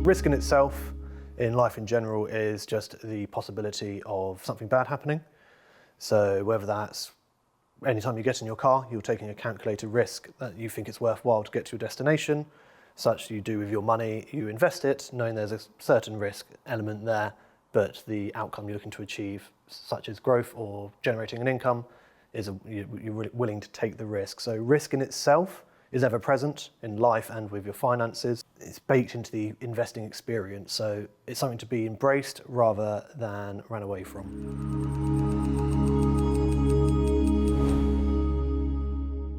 Risk in itself, in life in general, is just the possibility of something bad happening. So whether that's anytime you get in your car, you're taking a calculated risk that you think it's worthwhile to get to your destination, such you do with your money, you invest it, knowing there's a certain risk element there, but the outcome you're looking to achieve, such as growth or generating an income, you're willing to take the risk. So risk in itself is ever present in life and with your finances. It's baked into the investing experience, so it's something to be embraced rather than run away from.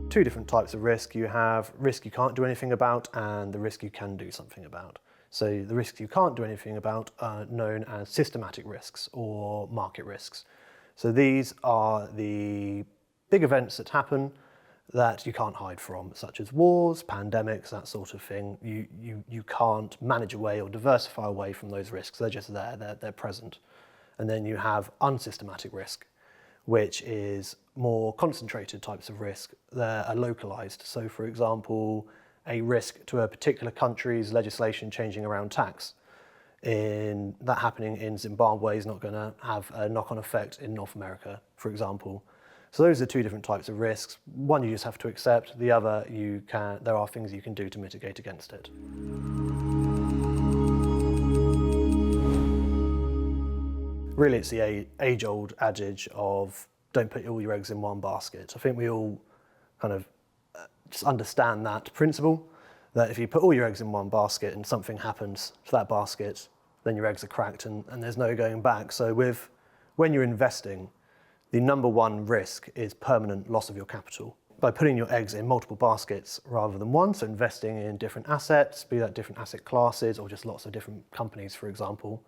Two different types of risk. You have risk you can't do anything about and the risk you can do something about. So the risks you can't do anything about are known as systematic risks or market risks. So these are the big events that happen that you can't hide from, such as wars, pandemics, that sort of thing. You can't manage away or diversify away from those risks. They're just there, they're present. And then you have unsystematic risk, which is more concentrated types of risk. They're localized. So for example, a risk to a particular country's legislation changing around tax. That happening in Zimbabwe is not going to have a knock-on effect in North America, for example. So those are two different types of risks. One you just have to accept, the other there are things you can do to mitigate against it. Really, it's the age-old adage of don't put all your eggs in one basket. I think we all kind of just understand that principle, that if you put all your eggs in one basket and something happens to that basket, then your eggs are cracked and there's no going back. So when you're investing, the number one risk is permanent loss of your capital. By putting your eggs in multiple baskets rather than one, so investing in different assets, be that different asset classes or just lots of different companies, for example,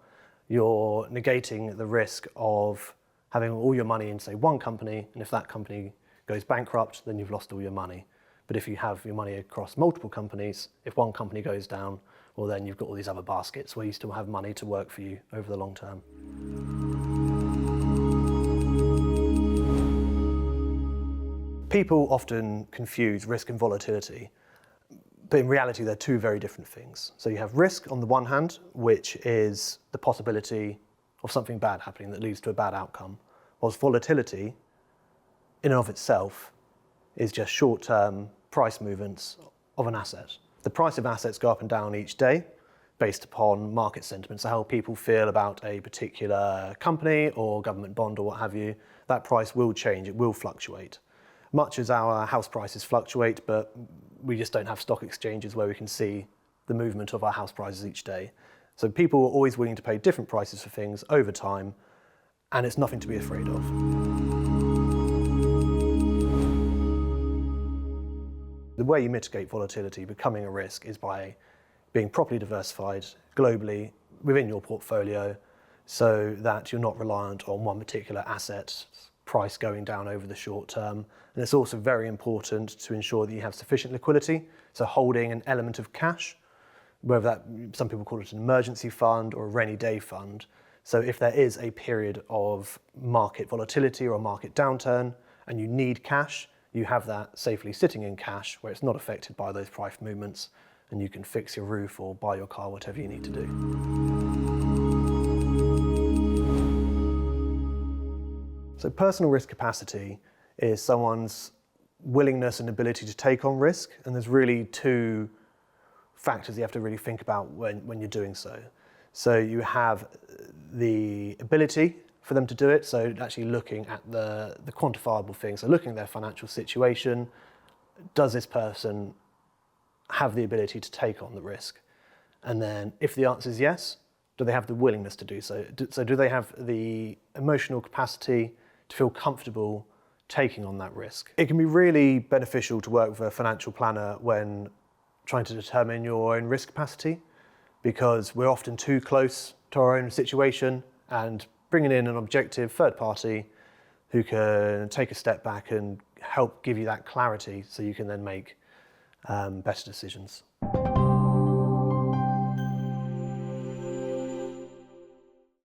you're negating the risk of having all your money in, say, one company, and if that company goes bankrupt, then you've lost all your money. But if you have your money across multiple companies, if one company goes down, well, then you've got all these other baskets where you still have money to work for you over the long term. People often confuse risk and volatility, but in reality, they're two very different things. So you have risk on the one hand, which is the possibility of something bad happening that leads to a bad outcome, whilst volatility, in and of itself, is just short-term price movements of an asset. The price of assets go up and down each day based upon market sentiment, so how people feel about a particular company or government bond or what have you. That price will change, it will fluctuate. Much as our house prices fluctuate, but we just don't have stock exchanges where we can see the movement of our house prices each day. So people are always willing to pay different prices for things over time, and it's nothing to be afraid of. The way you mitigate volatility becoming a risk is by being properly diversified globally within your portfolio so that you're not reliant on one particular asset price going down over the short term. And it's also very important to ensure that you have sufficient liquidity, so holding an element of cash, whether that, some people call it an emergency fund or a rainy day fund. So if there is a period of market volatility or a market downturn and you need cash, you have that safely sitting in cash where it's not affected by those price movements, and you can fix your roof or buy your car, whatever you need to do. So personal risk capacity is someone's willingness and ability to take on risk, and there's really two factors you have to really think about when you're doing so. So you have the ability for them to do it, so actually looking at the quantifiable things, so looking at their financial situation. Does this person have the ability to take on the risk? And then if the answer is yes, do they have the willingness to do so? So do they have the emotional capacity to feel comfortable taking on that risk? It can be really beneficial to work with a financial planner when trying to determine your own risk capacity, because we're often too close to our own situation, and bringing in an objective third party who can take a step back and help give you that clarity so you can then make better decisions.